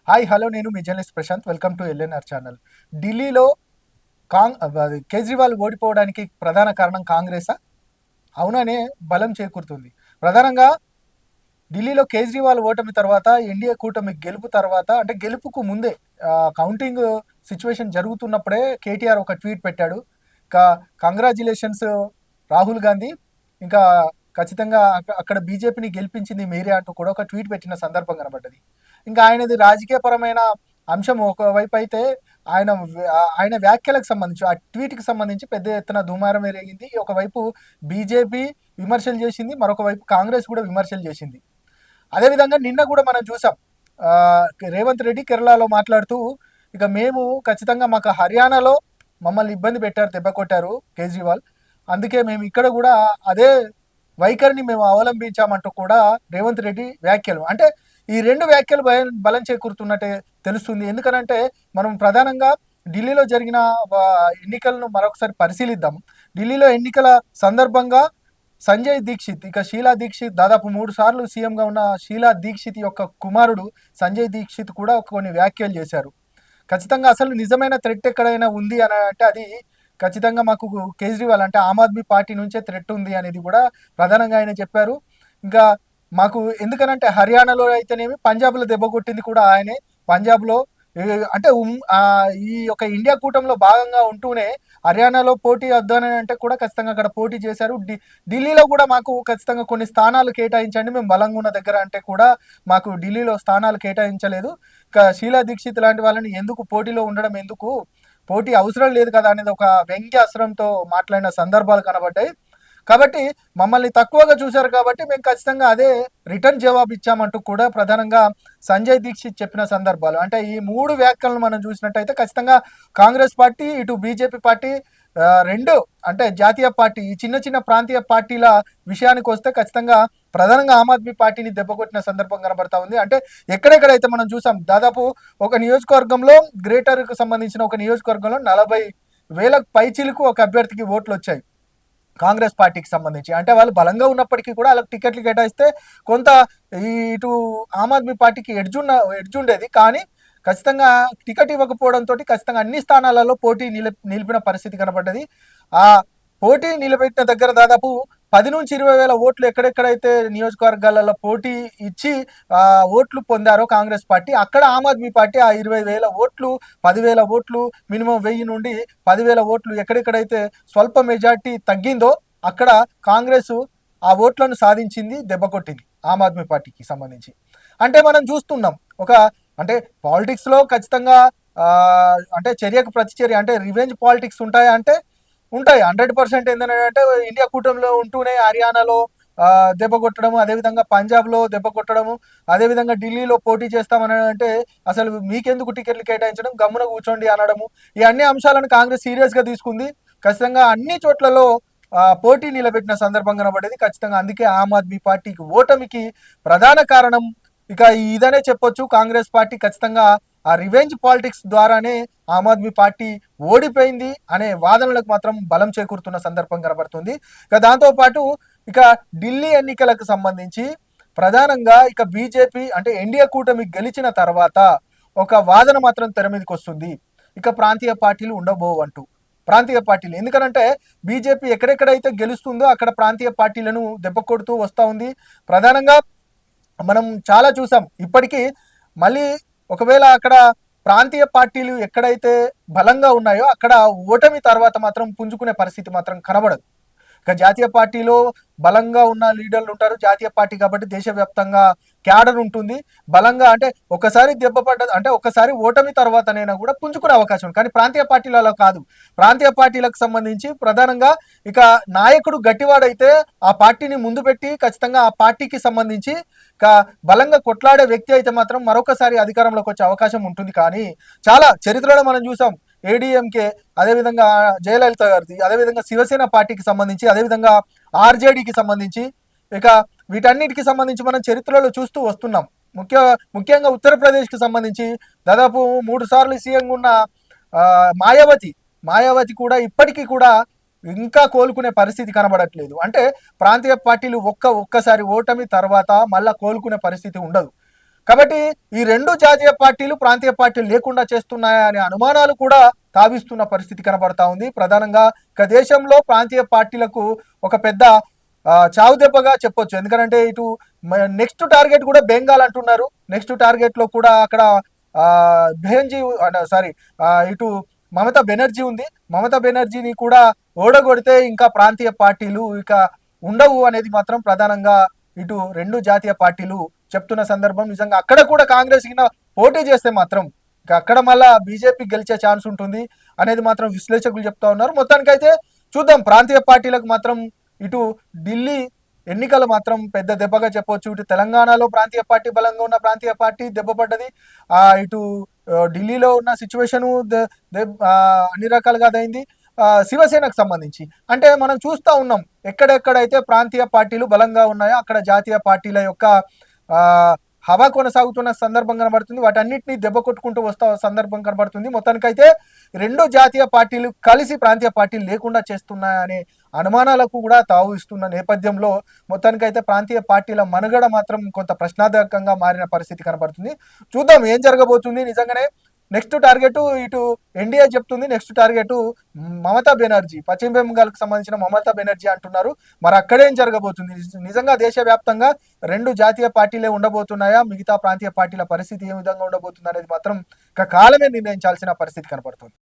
Hi hello నేను మీ journalist Prashant. Welcome to LNR channel. ఢిల్లీలో కేజ్రీవాల్ ఓడిపోవడానికి ప్రధాన కారణం కాంగ్రెసా? అవుననే బలం చేకూరుతుంది. ప్రధానంగా ఢిల్లీలో కేజ్రీవాల్ ఓటమి తర్వాత, ఎన్డీఏ కూటమి గెలుపు తర్వాత, అంటే గెలుపుకు ముందే కౌంటింగ్ సిచ్యువేషన్ జరుగుతున్నప్పుడే కేటీఆర్ ఒక ట్వీట్ పెట్టాడు. ఇంకా కంగ్రాచ్యులేషన్స్ రాహుల్ గాంధీ, ఇంకా ఖచ్చితంగా అక్కడ బీజేపీని గెలిపించింది మీరే అంటూ కూడా ఒక ట్వీట్ పెట్టిన సందర్భం కనబడ్డది. ఇంకా ఆయనది రాజకీయపరమైన అంశం ఒకవైపు అయితే, ఆయన ఆయన వ్యాఖ్యలకు సంబంధించి, ఆ ట్వీట్కి సంబంధించి పెద్ద ఎత్తున దుమారం ఎరిగింది. ఒకవైపు బీజేపీ విమర్శలు చేసింది, మరొక వైపు కాంగ్రెస్ కూడా విమర్శలు చేసింది. అదేవిధంగా నిన్న కూడా మనం చూసాం, రేవంత్ రెడ్డి కేరళలో మాట్లాడుతూ, ఇక మేము ఖచ్చితంగా మాకు హర్యానాలో మమ్మల్ని ఇబ్బంది పెట్టారు, దెబ్బ కొట్టారు కేజ్రీవాల్, అందుకే మేము ఇక్కడ కూడా అదే వైఖరిని మేము అవలంబించామంటూ కూడా రేవంత్ రెడ్డి వ్యాఖ్యలు, అంటే ఈ రెండు వ్యాఖ్యలు బలం చేకూరుతున్నట్టే తెలుస్తుంది. ఎందుకనంటే మనం ప్రధానంగా ఢిల్లీలో జరిగిన ఎన్నికలను మరొకసారి పరిశీలిద్దాం. ఢిల్లీలో ఎన్నికల సందర్భంగా సంజయ్ దీక్షిత్, ఇక షీలా దీక్షిత్, దాదాపు 3 సార్లు సీఎంగా ఉన్న షీలా దీక్షిత్ యొక్క కుమారుడు సంజయ్ దీక్షిత్ కూడా కొన్ని వ్యాఖ్యలు చేశారు. ఖచ్చితంగా అసలు నిజమైన థ్రెట్ ఎక్కడైనా ఉంది అని అంటే అది ఖచ్చితంగా మాకు కేజ్రీవాల్, అంటే ఆమ్ ఆద్మీ పార్టీ నుంచే థ్రెట్ ఉంది అనేది కూడా ప్రధానంగా ఆయన చెప్పారు. ఇంకా మాకు ఎందుకనంటే హర్యానాలో అయితేనేమి, పంజాబ్లో దెబ్బ కొట్టింది కూడా ఆయనే. పంజాబ్లో అంటే ఈ యొక్క ఇండియా కూటమిలో భాగంగా ఉంటూనే హర్యానాలో పోటీ వద్దని అంటే కూడా ఖచ్చితంగా అక్కడ పోటీ చేశారు. ఢిల్లీలో కూడా మాకు ఖచ్చితంగా కొన్ని స్థానాలు కేటాయించండి, మేము బలంగా ఉన్న దగ్గర అంటే కూడా మాకు ఢిల్లీలో స్థానాలు కేటాయించలేదు. షీలా దీక్షిత్ లాంటి వాళ్ళని ఎందుకు పోటీలో ఉండడం, ఎందుకు పోటీ అవసరం లేదు కదా అనేది ఒక వ్యంగ్యాస్త్రంతో మాట్లాడిన సందర్భాలు కనబడ్డాయి. కాబట్టి మమ్మల్ని తక్కువగా చూశారు కాబట్టి మేము ఖచ్చితంగా అదే రిటర్న్ జవాబు ఇచ్చామంటూ కూడా ప్రధానంగా సంజయ్ దీక్షిత్ చెప్పిన సందర్భాలు. అంటే ఈ 3 వ్యాఖ్యలను మనం చూసినట్టయితే ఖచ్చితంగా కాంగ్రెస్ పార్టీ, ఇటు బీజేపీ పార్టీ, రెండు అంటే జాతీయ పార్టీ, ఈ చిన్న చిన్న ప్రాంతీయ పార్టీల విషయానికి వస్తే ఖచ్చితంగా ప్రధానంగా ఆమ్ ఆద్మీ పార్టీని దెబ్బకొట్టిన సందర్భం కనబడతా ఉంది. అంటే ఎక్కడెక్కడైతే మనం చూసాం, దాదాపు ఒక నియోజకవర్గంలో, గ్రేటర్కు సంబంధించిన ఒక నియోజకవర్గంలో 40,000 పైచిలకు ఒక అభ్యర్థికి ఓట్లు వచ్చాయి కాంగ్రెస్ పార్టీకి సంబంధించి. అంటే వాళ్ళు బలంగా ఉన్నప్పటికీ కూడా వాళ్ళకి టికెట్లు కేటాయిస్తే కొంత ఇటు ఆమ్ ఆద్మీ పార్టీకి ఎడ్జ్ ఉండేది. కానీ ఖచ్చితంగా టికెట్ ఇవ్వకపోవడంతో ఖచ్చితంగా అన్ని స్థానాలలో పోటీ నిలిపిన పరిస్థితి కనబడ్డది. ఆ పోటీ నిలబెట్టిన దగ్గర దాదాపు 10 నుంచి 20,000 ఓట్లు ఎక్కడెక్కడైతే నియోజకవర్గాలలో పోటీ ఇచ్చి ఓట్లు పొందారో కాంగ్రెస్ పార్టీ, అక్కడ ఆమ్ ఆద్మీ పార్టీ ఆ 20,000 ఓట్లు, 10,000 ఓట్లు, మినిమం 1000 నుండి 10,000 ఓట్లు ఎక్కడెక్కడైతే స్వల్ప మెజార్టీ తగ్గిందో అక్కడ కాంగ్రెస్ ఆ ఓట్లను సాధించింది, దెబ్బ కొట్టింది ఆమ్ ఆద్మీ పార్టీకి సంబంధించి. అంటే మనం చూస్తున్నాం, ఒక అంటే పాలిటిక్స్లో ఖచ్చితంగా అంటే చర్యకు ప్రతిచర్య, అంటే రివెంజ్ పాలిటిక్స్ ఉంటాయా అంటే ఉంటాయి. 100% ఏంటంటే ఇండియా కూటమిలో ఉంటూనే హర్యానాలో దెబ్బ కొట్టడము, అదేవిధంగా పంజాబ్లో దెబ్బ కొట్టడము, అదేవిధంగా ఢిల్లీలో పోటీ చేస్తామని అంటే అసలు మీకెందుకు టికెట్లు కేటాయించడం, గమ్మున కూర్చోండి అనడము, ఈ అన్ని అంశాలను కాంగ్రెస్ సీరియస్గా తీసుకుంది. ఖచ్చితంగా అన్ని చోట్లలో పోటీ నిలబెట్టిన సందర్భం కనబడేది. ఖచ్చితంగా అందుకే ఆమ్ ఆద్మీ పార్టీకి ఓటమికి ప్రధాన కారణం ఇక ఇదనే చెప్పొచ్చు. కాంగ్రెస్ పార్టీ ఖచ్చితంగా ఆ రివెంజ్ పాలిటిక్స్ ద్వారానే ఆమ్ ఆద్మీ పార్టీ ఓడిపోయింది అనే వాదనలకు మాత్రం బలం చేకూరుతున్న సందర్భం కనబడుతుంది. ఇక దాంతోపాటు ఇక ఢిల్లీ ఎన్నికలకు సంబంధించి ప్రధానంగా ఇక బీజేపీ, అంటే ఎన్డీఏ కూటమి గెలిచిన తర్వాత ఒక వాదన మాత్రం తెర మీదకి వస్తుంది, ఇక ప్రాంతీయ పార్టీలు ఉండబోవు అంటూ. ప్రాంతీయ పార్టీలు ఎందుకనంటే బీజేపీ ఎక్కడెక్కడైతే గెలుస్తుందో అక్కడ ప్రాంతీయ పార్టీలను దెబ్బ కొడుతూ వస్తూ ఉంది. ప్రధానంగా మనం చాలా చూసాం ఇప్పటికీ. మళ్ళీ ఒకవేళ అక్కడ ప్రాంతీయ పార్టీలు ఎక్కడైతే బలంగా ఉన్నాయో అక్కడ ఓటమి తర్వాత మాత్రం పుంజుకునే పరిస్థితి మాత్రం కనబడదు. ఇక జాతీయ పార్టీలో బలంగా ఉన్న లీడర్లు ఉంటారు. జాతీయ పార్టీ కాబట్టి దేశవ్యాప్తంగా క్యాడర్ ఉంటుంది బలంగా. అంటే ఒకసారి దెబ్బపడ్డ, అంటే ఒకసారి ఓటమి తర్వాతనైనా కూడా పుంజుకునే అవకాశం ఉంది. కానీ ప్రాంతీయ పార్టీలు అలా కాదు. ప్రాంతీయ పార్టీలకు సంబంధించి ప్రధానంగా ఇక నాయకుడు గట్టివాడైతే ఆ పార్టీని ముందు పెట్టి ఖచ్చితంగా ఆ పార్టీకి సంబంధించి ఇక బలంగా కొట్లాడే వ్యక్తి అయితే మాత్రం మరొకసారి అధికారంలోకి వచ్చే అవకాశం ఉంటుంది. కానీ చాలా చరిత్రలో మనం చూసాం, ఏడీఎంకే, అదేవిధంగా జయలలిత గారిది, అదేవిధంగా శివసేన పార్టీకి సంబంధించి, అదేవిధంగా ఆర్జేడీకి సంబంధించి, ఇక వీటన్నిటికి సంబంధించి మనం చరిత్రలో చూస్తూ వస్తున్నాం. ముఖ్యంగా ఉత్తరప్రదేశ్కి సంబంధించి దాదాపు 3 సార్లు సీఎం ఉన్న మాయావతి కూడా ఇప్పటికీ కూడా ఇంకా కోలుకునే పరిస్థితి కనబడట్లేదు. అంటే ప్రాంతీయ పార్టీలు ఒక్కసారి ఓటమి తర్వాత మళ్ళా కోలుకునే పరిస్థితి ఉండదు. కాబట్టి ఈ రెండు జాతీయ పార్టీలు ప్రాంతీయ పార్టీలు లేకుండా చేస్తున్నాయా అనే అనుమానాలు కూడా తావిస్తున్న పరిస్థితి కనబడతా ఉంది. ప్రధానంగా ఇక దేశంలో ప్రాంతీయ పార్టీలకు ఒక పెద్ద చావు దెబ్బగా చెప్పొచ్చు. ఎందుకంటే ఇటు నెక్స్ట్ టార్గెట్ కూడా బెంగాల్ అంటున్నారు. నెక్స్ట్ టార్గెట్ లో కూడా అక్కడ బెహెన్జీ సారీ ఇటు మమతా బెనర్జీ ఉంది. మమతా బెనర్జీని కూడా ఓడగొడితే ఇంకా ప్రాంతీయ పార్టీలు ఇక ఉండవు అనేది మాత్రం ప్రధానంగా ఇటు రెండు జాతీయ పార్టీలు చెప్తున్న సందర్భం. నిజంగా అక్కడ కూడా కాంగ్రెస్ పోటీ చేస్తే మాత్రం ఇక అక్కడ మళ్ళా బీజేపీ గెలిచే ఛాన్స్ ఉంటుంది అనేది మాత్రం విశ్లేషకులు చెప్తా ఉన్నారు. మొత్తానికైతే చూద్దాం. ప్రాంతీయ పార్టీలకు మాత్రం ఇటు ఢిల్లీ ఎన్నికలు మాత్రం పెద్ద దెబ్బగా చెప్పొచ్చు. ఇటు తెలంగాణలో ప్రాంతీయ పార్టీ బలంగా ఉన్న ప్రాంతీయ పార్టీ దెబ్బపడ్డది. ఇటు ఢిల్లీలో ఉన్న సిచ్యువేషన్ అన్ని రకాలుగా అదైంది. శివసేనకు సంబంధించి అంటే మనం చూస్తూ ఉన్నాం ఎక్కడెక్కడైతే ప్రాంతీయ పార్టీలు బలంగా ఉన్నాయో అక్కడ జాతీయ పార్టీల యొక్క హవా కొనసాగుతున్న సందర్భం కనబడుతుంది. వాటన్నిటిని దెబ్బ కొట్టుకుంటూ వస్తా సందర్భం కనబడుతుంది. మొత్తానికైతే రెండు జాతీయ పార్టీలు కలిసి ప్రాంతీయ పార్టీలు లేకుండా చేస్తున్నాయనే అనుమానాలకు కూడా తావు ఇస్తున్న నేపథ్యంలో మొత్తానికైతే ప్రాంతీయ పార్టీల మనుగడ మాత్రం కొంత ప్రశ్నార్థకంగా మారిన పరిస్థితి కనబడుతుంది. చూద్దాం ఏం జరగబోతుంది. నిజంగానే నెక్స్ట్ టార్గెట్ ఇటు ఎన్డీఏ చెప్తుంది. నెక్స్ట్ టార్గెట్ మమతా బెనర్జీ, పశ్చిమ బెంగాల్కి సంబంధించిన మమతా బెనర్జీ అంటున్నారు. మరి అక్కడేం జరగబోతుంది? నిజంగా దేశవ్యాప్తంగా రెండు జాతీయ పార్టీలే ఉండబోతున్నాయా? మిగతా ప్రాంతీయ పార్టీల పరిస్థితి ఏ విధంగా ఉండబోతుంది అనేది మాత్రం కాలమే నిర్ణయించాల్సిన పరిస్థితి కనపడుతుంది.